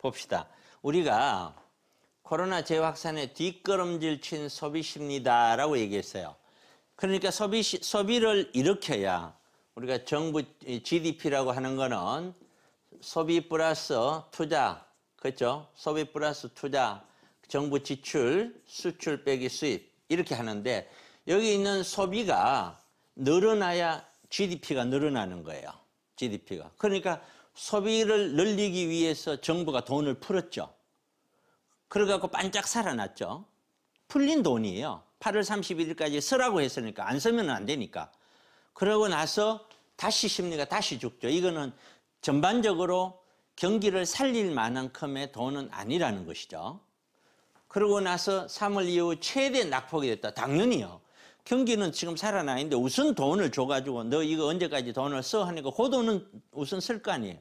봅시다. 우리가 코로나 재확산에 뒷걸음질 친 소비십니다라고 얘기했어요. 그러니까 소비를 일으켜야 우리가 정부 GDP라고 하는 거는 소비 플러스 투자, 그렇죠? 소비 플러스 투자, 정부 지출, 수출 빼기 수입 이렇게 하는데 여기 있는 소비가 늘어나야 GDP가 늘어나는 거예요. GDP가. 그러니까 소비를 늘리기 위해서 정부가 돈을 풀었죠. 그래갖고 반짝 살아났죠. 풀린 돈이에요. 8월 31일까지 쓰라고 했으니까 안 쓰면 안 되니까. 그러고 나서 다시 심리가 다시 죽죠. 이거는 전반적으로 경기를 살릴 만큼의 돈은 아니라는 것이죠. 그러고 나서 3월 이후 최대 낙폭이 됐다. 당연히요. 경기는 지금 살아나 있는데 우선 돈을 줘가지고 너 이거 언제까지 돈을 써 하니까 그 돈은 우선 쓸 거 아니에요.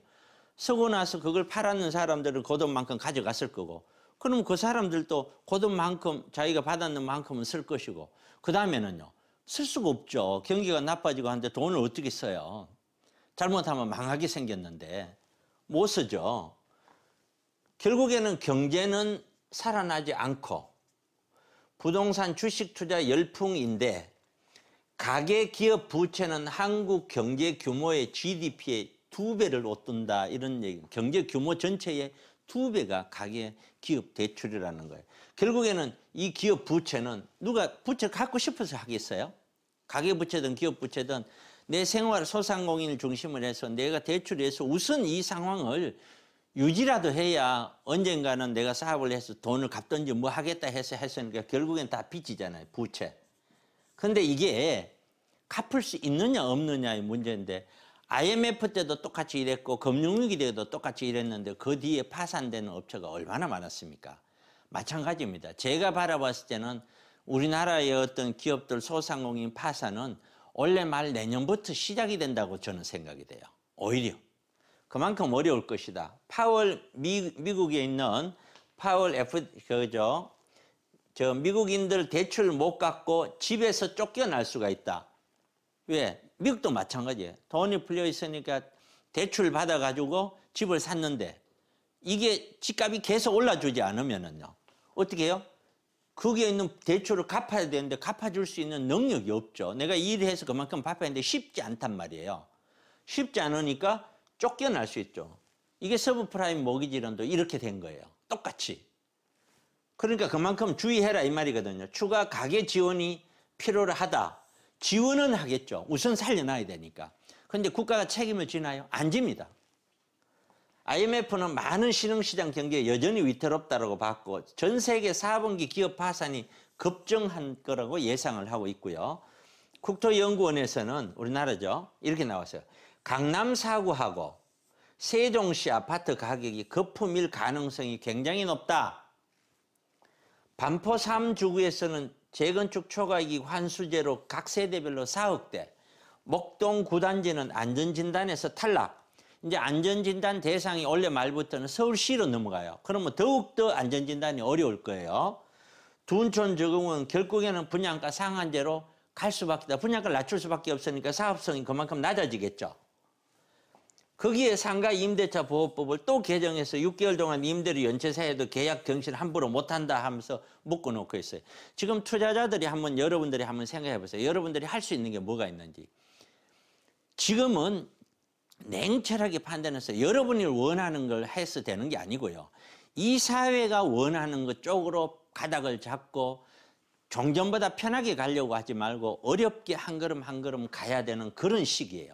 쓰고 나서 그걸 팔았는 사람들은 그 돈만큼 가져갔을 거고 그럼 그 사람들도 그 돈만큼 자기가 받았는 만큼은 쓸 것이고 그 다음에는요. 쓸 수가 없죠. 경기가 나빠지고 하는데 돈을 어떻게 써요. 잘못하면 망하게 생겼는데 못 쓰죠. 결국에는 경제는 살아나지 않고 부동산 주식 투자 열풍인데 가계 기업 부채는 한국 경제 규모의 GDP의 2배를 웃돈다 이런 얘기. 경제 규모 전체의 2배가 가계 기업 대출이라는 거예요. 결국에는 이 기업 부채는 누가 부채를 갖고 싶어서 하겠어요? 가계 부채든 기업 부채든 내 생활 소상공인을 중심으로 해서 내가 대출해서 우선 이 상황을 유지라도 해야 언젠가는 내가 사업을 해서 돈을 갚든지 뭐 하겠다 해서 했으니까 결국엔 다 빚이잖아요. 부채. 그런데 이게 갚을 수 있느냐 없느냐의 문제인데 IMF 때도 똑같이 이랬고 금융위기 때도 똑같이 이랬는데 그 뒤에 파산되는 업체가 얼마나 많았습니까? 마찬가지입니다. 제가 바라봤을 때는 우리나라의 어떤 기업들 소상공인 파산은 올해 말 내년부터 시작이 된다고 저는 생각이 돼요. 오히려. 그만큼 어려울 것이다. 파월 미국에 있는 파월 미국인들 대출 못 갚고 집에서 쫓겨날 수가 있다. 왜? 미국도 마찬가지예요. 돈이 풀려 있으니까 대출 받아가지고 집을 샀는데 이게 집값이 계속 올라주지 않으면은요. 어떻게 해요? 거기에 있는 대출을 갚아야 되는데 갚아줄 수 있는 능력이 없죠. 내가 일을 해서 그만큼 갚아야 되는데 쉽지 않단 말이에요. 쉽지 않으니까 쫓겨날 수 있죠. 이게 서브프라임 모기지론도 이렇게 된 거예요. 똑같이. 그러니까 그만큼 주의해라 이 말이거든요. 추가 가계 지원이 필요하다. 지원은 하겠죠. 우선 살려놔야 되니까. 그런데 국가가 책임을 지나요? 안 집니다. IMF는 많은 신흥시장 경기에 여전히 위태롭다고 봤고 전 세계 4분기 기업 파산이 급증한 거라고 예상을 하고 있고요. 국토연구원에서는 우리나라죠. 이렇게 나왔어요. 강남 4구하고 세종시 아파트 가격이 거품일 가능성이 굉장히 높다. 반포 3주구에서는 재건축 초과이익 환수제로 각 세대별로 4억대, 목동 9단지는 안전진단에서 탈락. 이제 안전진단 대상이 올해 말부터는 서울시로 넘어가요. 그러면 더욱더 안전진단이 어려울 거예요. 둔촌 적응은 결국에는 분양가 상한제로 갈 수밖에 없다. 분양가를 낮출 수밖에 없으니까 사업성이 그만큼 낮아지겠죠. 거기에 상가 임대차 보호법을 또 개정해서 6개월 동안 임대료 연체사에도 계약 경신 함부로 못한다 하면서 묶어놓고 있어요. 지금 투자자들이 여러분들이 한번 생각해 보세요. 여러분들이 할 수 있는 게 뭐가 있는지. 지금은 냉철하게 판단해서 여러분이 원하는 걸 해서 되는 게 아니고요. 이 사회가 원하는 것 쪽으로 가닥을 잡고 종전보다 편하게 가려고 하지 말고 어렵게 한 걸음 한 걸음 가야 되는 그런 시기예요.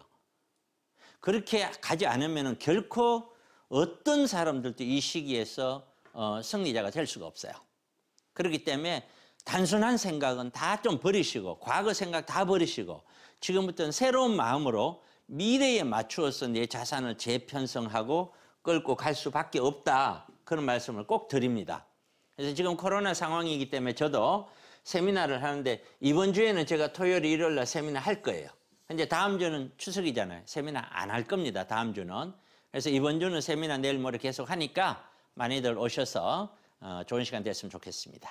그렇게 가지 않으면 결코 어떤 사람들도 이 시기에서 승리자가 될 수가 없어요. 그렇기 때문에 단순한 생각은 다 좀 버리시고 과거 생각 다 버리시고 지금부터는 새로운 마음으로 미래에 맞추어서 내 자산을 재편성하고 끌고 갈 수밖에 없다. 그런 말씀을 꼭 드립니다. 그래서 지금 코로나 상황이기 때문에 저도 세미나를 하는데 이번 주에는 제가 토요일, 일요일 날 세미나 할 거예요. 근데 다음 주는 추석이잖아요. 세미나 안 할 겁니다. 다음 주는. 그래서 이번 주는 세미나 내일 모레 계속 하니까 많이들 오셔서 좋은 시간 됐으면 좋겠습니다.